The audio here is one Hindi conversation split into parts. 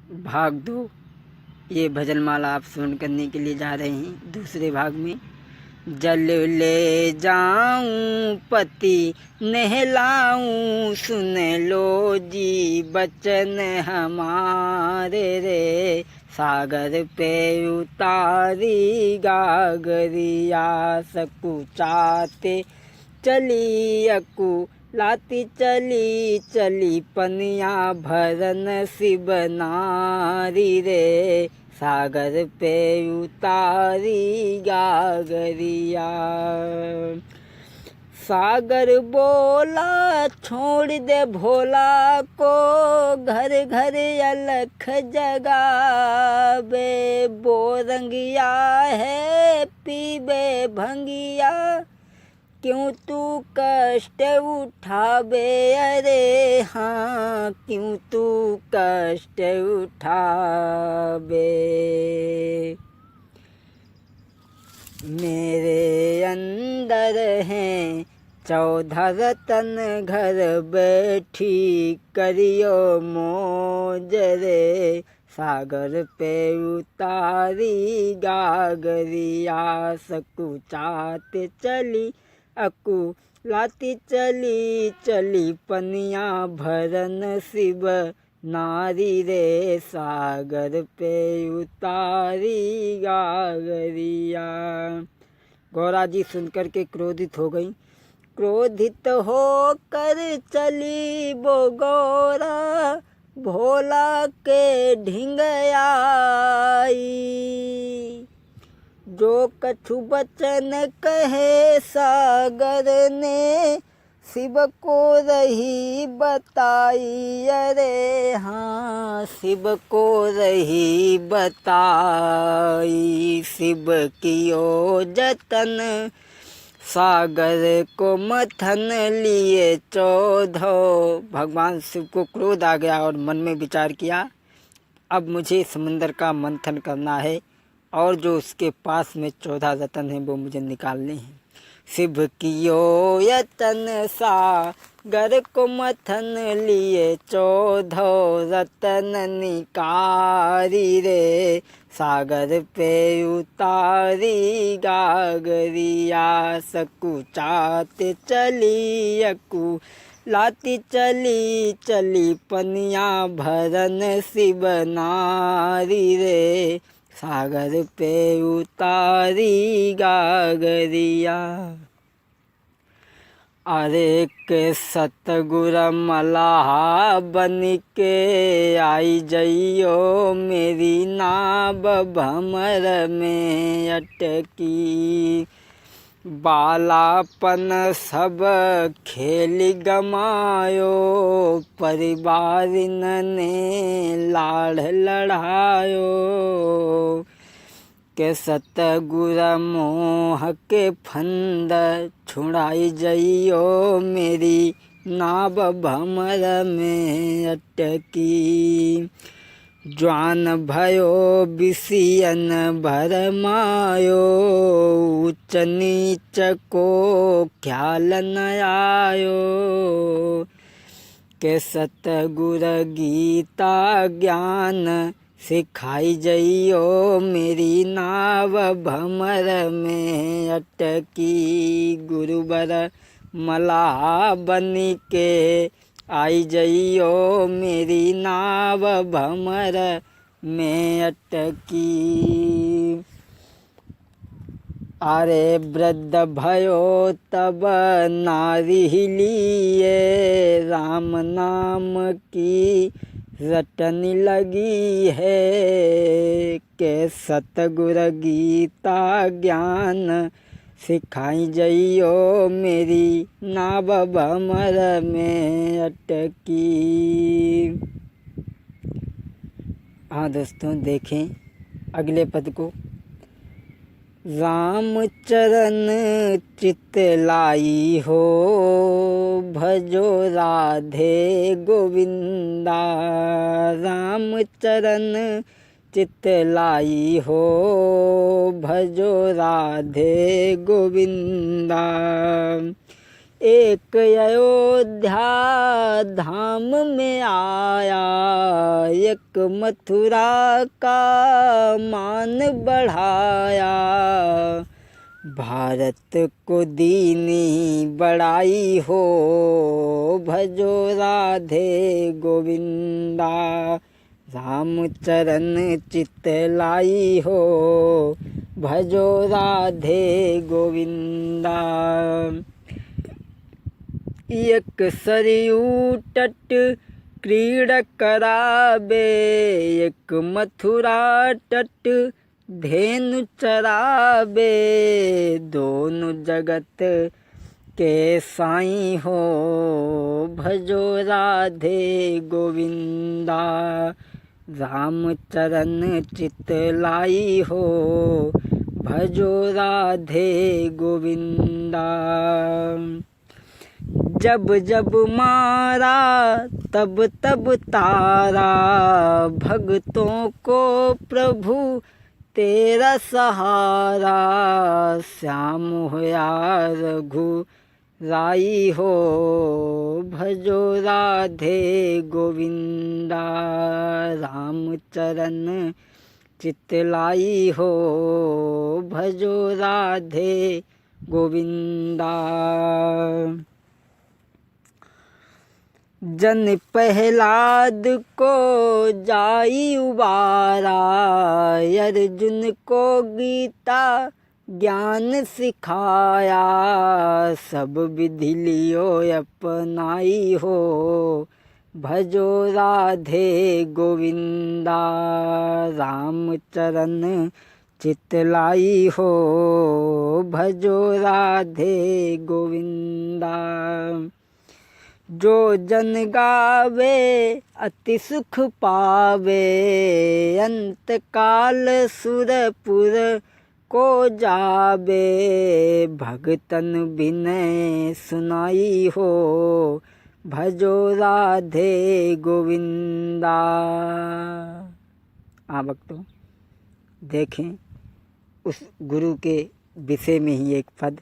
भाग 2 ये भजन माला आप सुन करने के लिए जा रहे हैं। दूसरे भाग में जल ले जाऊं पति नहलाऊं, सुन लो जी बचन हमारे रे। सागर पे उतारी गागरिया, सकुचाते चली अकू लाती चली चली पनिया भरन शिव नारी रे। सागर पे उतारी गागरिया। सागर बोला छोड़ दे भोला को, घर घर अलख जगावे। बोरंगिया है पीबे भंगिया, क्यों तू कष्ट उठावे। अरे हाँ क्यों तू कष्ट उठावे। मेरे अंदर हैं 14 रतन, घर बैठी करियो मौज रे। सागर पे उतारी गागरिया, सकुचाते चली अकू लाती चली चली पनिया भरन शिव नारी रे। सागर पे उतारी गागरिया। गौरा जी सुनकर के क्रोधित हो गई। क्रोधित होकर चली वो गौरा, भोला के ढिंग आई। जो कछु बचन कहे सागर ने, शिव को रही बताई। अरे हाँ शिव को रही बताई। शिव कियो जतन सागर को मथन लिए 14। भगवान शिव को क्रोध आ गया और मन में विचार किया, अब मुझे समुद्र का मंथन करना है और जो उसके पास में 14 रतन हैं वो मुझे निकालने हैं। शिव कियो यतन सागर को मथन लिए 14 रतन निकारी रे। सागर पे उतारी गागरिया, सकुचाते चली अकू लाती चली चली पनिया भरन शिव नारी रे। सागर पे उतारी गागरिया। अरे के सतगुर मलाहा बन के आई जइयो, मेरी नाव भमर में अटकी। बालापन सब खेल गमायो, परिवार ने लाड़ लड़ायो। के सतगुर मोह के फंद छुड़ाई जइयो, मेरी नाव भमर में अटकी। ज्वान भयो बिसियन भरमायो, ऊंच नीच को ख्याल न आयो। के सतगुर गीता ज्ञान सिखाई जइयो, मेरी नाव भमर में अटकी। गुरुवर मलाह बन के आई जइयो, मेरी नाव भमर में अटकी। अरे वृद्ध भयो तब नारी लिए, राम नाम की रटन लगी है। के सतगुर गीता ज्ञान सिखाई जइयो, मेरी नाव भमर में अटकी। हाँ दोस्तों देखें अगले पद को। राम चरण चित लाई हो, भजो राधे गोविंदा। राम चरण चित लाई हो, भजो राधे गोविंदा। एक अयोध्या धाम में आया, एक मथुरा का मान बढ़ाया। भारत को दीनी बड़ाई हो, भजो राधे गोविंदा। रामचरण चितलाई हो, भजो राधे गोविंदा। एक सरयू तट क्रीड़ा करावे, एक मथुरा तट धेनु चरावे। दोनों जगत के साईं हो, भजो राधे गोविंदा। रामचरण चितलाई हो, भजो राधे गोविंदा। जब जब मारा तब तब तारा, भक्तों को प्रभु तेरा सहारा। श्याम होया रघुराई हो, भजो राधे गोविंदा। रामचरण चितलाई हो, भजो राधे गोविंदा। जन प्रहलाद को जाई उबारा, अर्जुन को गीता ज्ञान सिखाया। सब विधि लियो अपनाई हो, भजो राधे गोविंदा। रामचरण चितलाई हो, भजो राधे गोविंदा। जो जन गावे अति सुख पावे, अंत काल सुरपुर को जावे। भगतन बिनय सुनाई हो, भजो राधे गोविंदा। भक्तों देखें उस गुरु के विषय में ही एक पद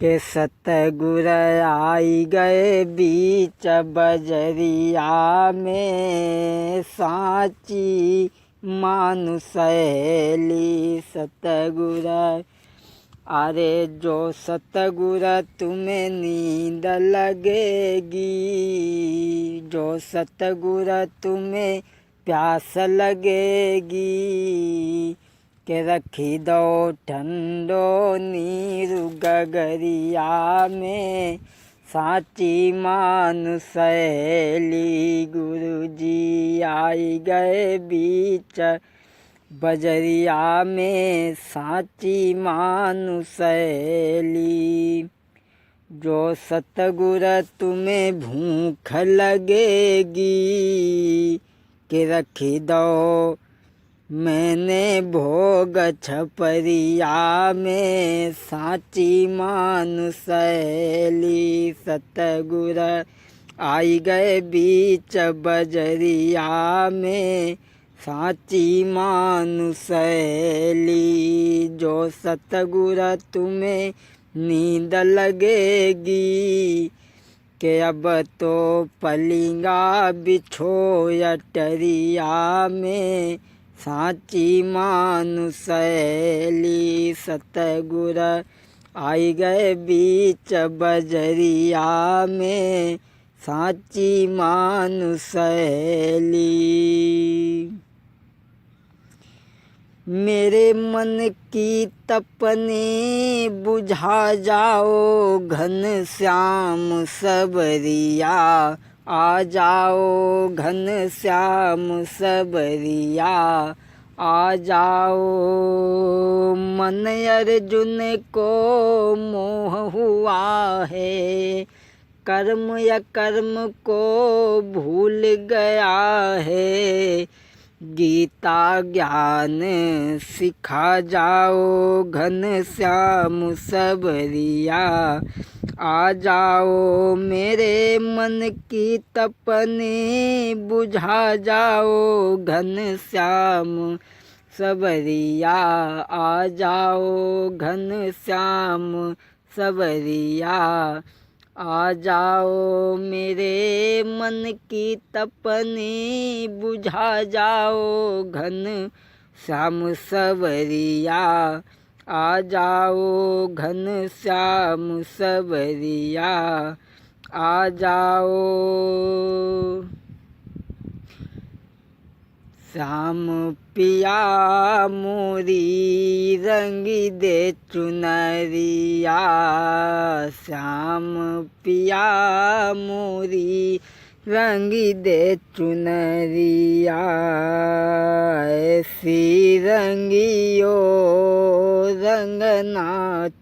के सतगुर आई गए बीच बजरिया में, साची मानुषैली सतगुर। अरे जो सतगुर तुम्हें नींद लगेगी, जो सतगुर तुम्हें प्यास लगेगी, के रखी दो ठंडो नीरु गगरिया में। साची मानुषैली गुरु जी आई गए बीच बजरिया में, साची मानुषैली। जो सतगुर तुम्हें भूख लगेगी, के रखी दो मैंने भोग छपरिया में। साची मानुषैली सतगुर आई गए बीच बजरिया में, साची मानुषैली। जो सतगुर तुम्हें नींद लगेगी, के अब तो पलिंगा बिछो अटरिया में। साची मानुषैली सतगुर आई गए बीच बजरिया में, साची मानुषैली। मेरे मन की तपने बुझा जाओ, घन श्याम सबरिया आ जाओ, घन श्याम सबरिया आ जाओ। मन अर्जुन को मोह हुआ है, कर्म या कर्म को भूल गया है। गीता ज्ञान सिखा जाओ, घन श्याम सबरिया आ जाओ। मेरे मन की तपने बुझा जाओ, घन श्याम सबरिया आ जाओ घन श्याम सबरिया आ जाओ मेरे मन की तपने बुझा जाओ घन श्याम सबरिया आ जाओ घन श्याम सबरिया आ जाओ। श्याम पिया मोरी रंगी दे चुनरिया श्याम पिया मोरी रंगी दे चुनरिया ऐसी रंगियो रंग ना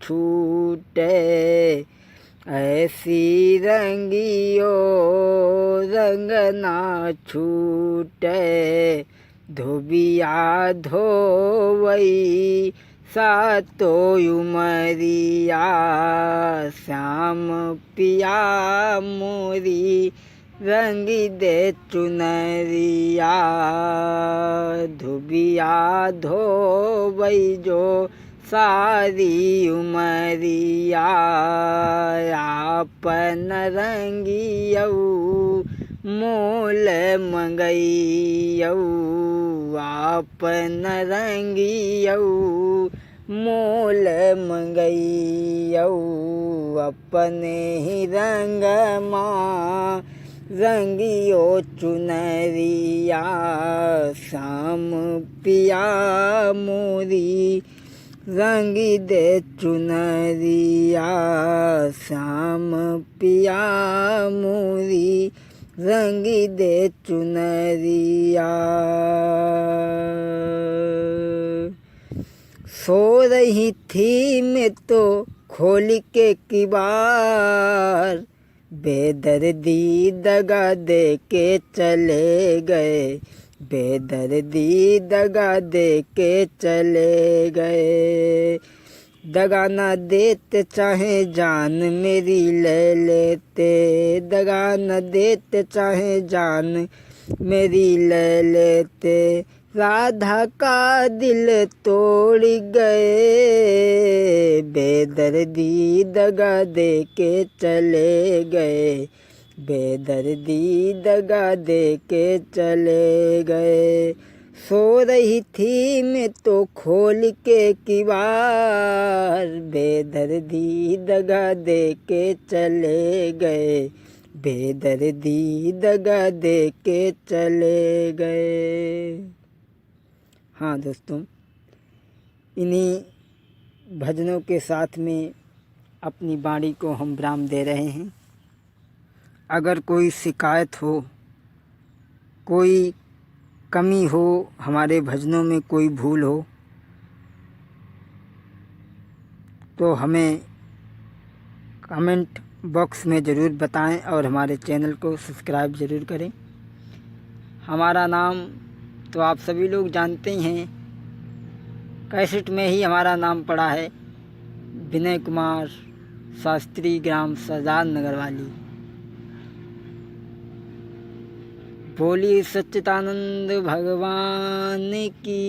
छूटे ऐसी रंगियो रंग ना छूटे धोबिया धोवई सातो उमरिया श्याम पिया मोरी रंगी दे चुनरिया धोबिया धोवई जो सारी उमरिया आपन रंगियऊ मोल मंगैयऊ आपन रंगियऊ मोल मंगैयऊ अपने ही रंग माँ रंगियो चुनरिया श्याम पिया मोरी रंगी दे चुनरिया श्याम पिया मोरी रंगी दे चुनरिया। सो रही थी मैं तो खोल के किबार बेदर्दी दगा दे के चले गए बेदर्दी दगा दे के चले गए दगा ना देते चाहे जान मेरी ले लेते दगा न देते चाहे जान मेरी ले लेते राधा का दिल तोड़ गए बेदर्दी दगा दे के चले गए बेदर्दी दगा दे के चले गए। सो रही थी मैं तो खोल के किवार बेदर्दी दगा दे के चले गए बेदर्दी दगा दे के चले गए। हाँ दोस्तों, इन्हीं भजनों के साथ में अपनी वाणी को हम विराम दे रहे हैं। अगर कोई शिकायत हो, कोई कमी हो, हमारे भजनों में कोई भूल हो तो हमें कमेंट बॉक्स में ज़रूर बताएं और हमारे चैनल को सब्सक्राइब ज़रूर करें। हमारा नाम तो आप सभी लोग जानते ही हैं, कैसेट में ही हमारा नाम पड़ा है, विनय कुमार शास्त्री, ग्राम सरदार नगर वाली। बोली सच्चिदानंद भगवान की।